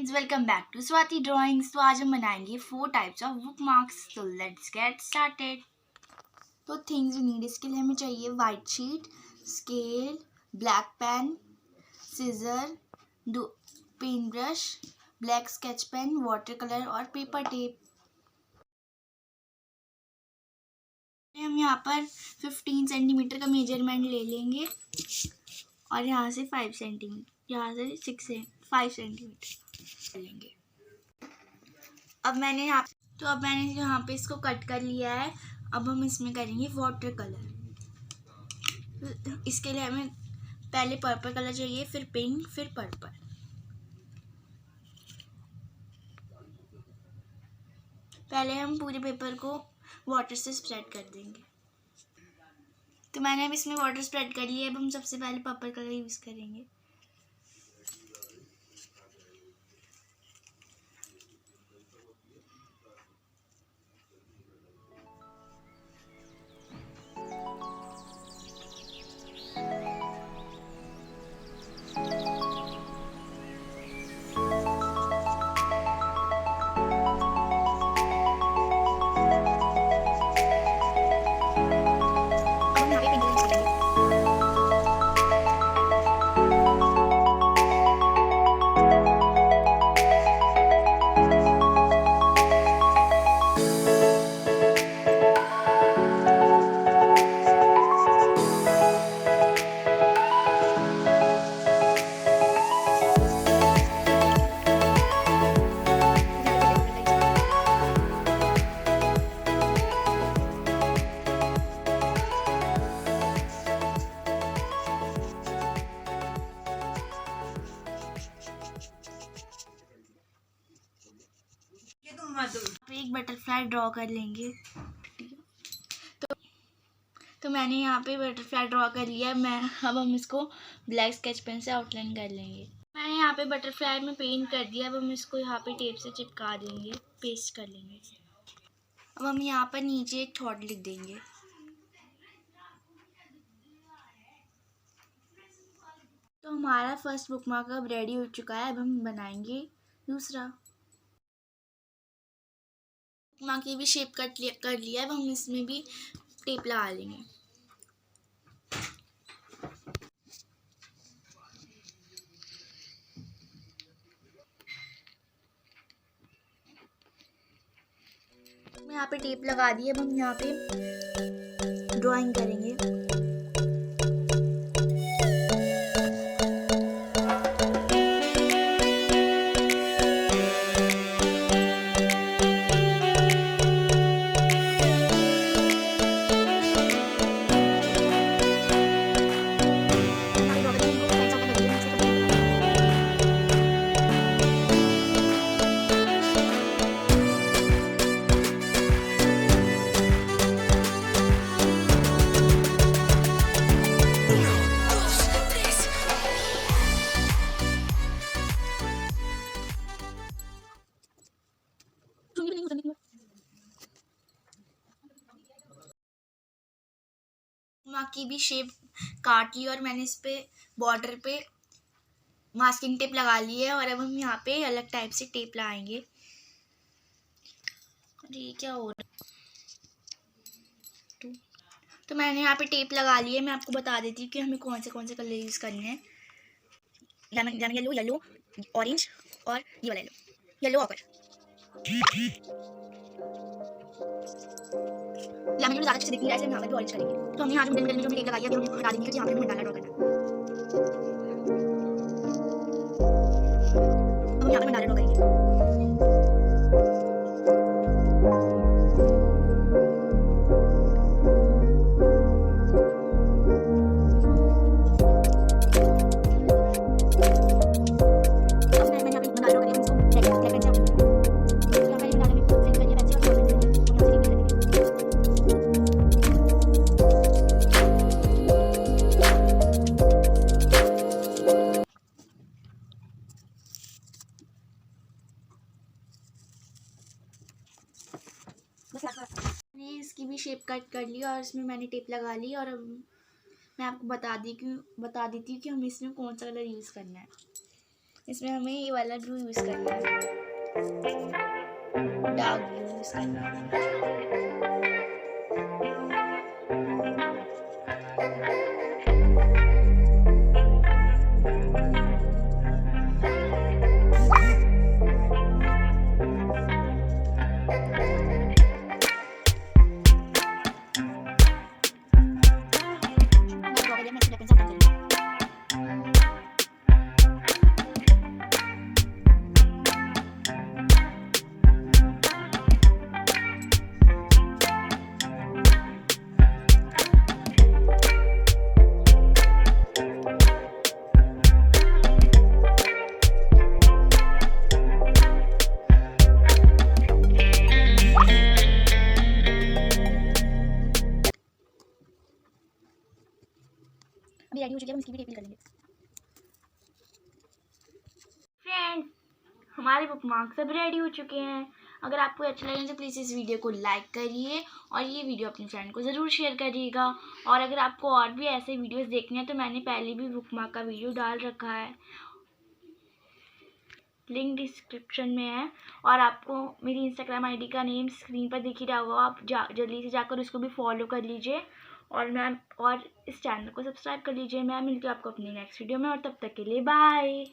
Friends, welcome back to Swati drawings. तो आज हम बनाएंगे 4 टाइप्स ऑफ बुक मार्क्स। तो लेट्स गेट स्टार्टेड। तो थिंग्स यू नीड, इसके लिए हमें चाहिए white sheet, scale, black pen, scissor, pen brush, black sketch pen, water colour और पेपर टेप। हम यहाँ पर 15 सेंटीमीटर का मेजरमेंट ले लेंगे और यहाँ से 5 सेंटीमीटर, यहाँ से 5 सेंटीमीटर लेंगे। अब मैंने यहाँ पे इसको कट कर लिया है। अब हम इसमें करेंगे वाटर कलर। इसके लिए हमें पहले पर्पल कलर चाहिए, फिर पिंक, फिर पर्पल। पहले हम पूरे पेपर को वाटर से स्प्रेड कर देंगे। तो मैंने अब इसमें वाटर स्प्रेड कर लिया है। अब हम सबसे पहले पर्पल कलर यूज़ करेंगे। एक बटरफ्लाई ड्रॉ कर लेंगे। तो मैंने यहाँ पे बटरफ्लाई ड्रॉ कर लिया। अब हम इसको ब्लैक स्केच पेन से आउटलाइन कर लेंगे। मैंने यहाँ पे बटरफ्लाई में पेंट कर दिया। अब हम इसको यहाँ पे टेप से चिपका देंगे, पेस्ट कर लेंगे। अब हम यहाँ पर नीचे एक थॉट लिख देंगे। तो हमारा फर्स्ट बुकमार्क अब रेडी हो चुका है। अब हम बनाएंगे दूसरा बुकमार्क। की भी शेप कर लिया है। अब हम इसमें भी टेप लगा लेंगे। यहाँ पे टेप लगा दी। अब हम यहाँ पे ड्राइंग करेंगे। माँ की भी शेप काट ली और मैंने इस पे बॉर्डर पे मास्किंग टेप लगा ली है। और अब हम यहाँ पे अलग टाइप से टेप लगाएंगे। अरे क्या हो रहा है। तो मैंने यहाँ पे टेप लगा ली है। मैं आपको बता देती हूँ कि हमें कौन से कलर यूज़ करने हैं। लेमन येलो, ऑरेंज और ये वाला येलो ऑकर। लेमन येलो ज़्यादा अच्छे से दिख नहीं रहा है, इसलिए हम यहाँ पर भी ऑरेंज करेंगे। तो हमने यहाँ जो मिडिल में जो टेप लगाई है, हम हटा देंगे क्योंकि यहाँ पे हमें मंडाला ड्रॉ करना है। हम यहाँ पे मंडाला ड्रॉ करेंगे। मैंने इसकी भी शेप कट कर ली और इसमें मैंने टेप लगा ली। और अब मैं आपको बता देती हूँ कि हमें इसमें कौन सा कलर यूज़ करना है। इसमें हमें ये वाला ब्लू यूज़ करना है, डार्क ब्लू यूज़ करना है। अभी रेडी हो चुकी है, हम इसकी भी टेपिंग कर लेंगे। फ्रेंड्स, हमारे बुकमार्क्स सब रेडी हो चुके हैं। अगर आपको अच्छा लगे तो प्लीज़ इस वीडियो को लाइक करिए और ये वीडियो अपने फ्रेंड को ज़रूर शेयर करिएगा। और अगर आपको और भी ऐसे वीडियोस देखने हैं तो मैंने पहले भी बुकमार्क का वीडियो डाल रखा है, लिंक डिस्क्रिप्शन में है। और आपको मेरी इंस्टाग्राम आईडी का नेम स्क्रीन पर दिख ही रहा होगा, आप जल्दी से जाकर उसको भी फॉलो कर लीजिए और मैम और इस चैनल को सब्सक्राइब कर लीजिए। मैं मिलती हूँ आपको अपनी नेक्स्ट वीडियो में, और तब तक के लिए बाय।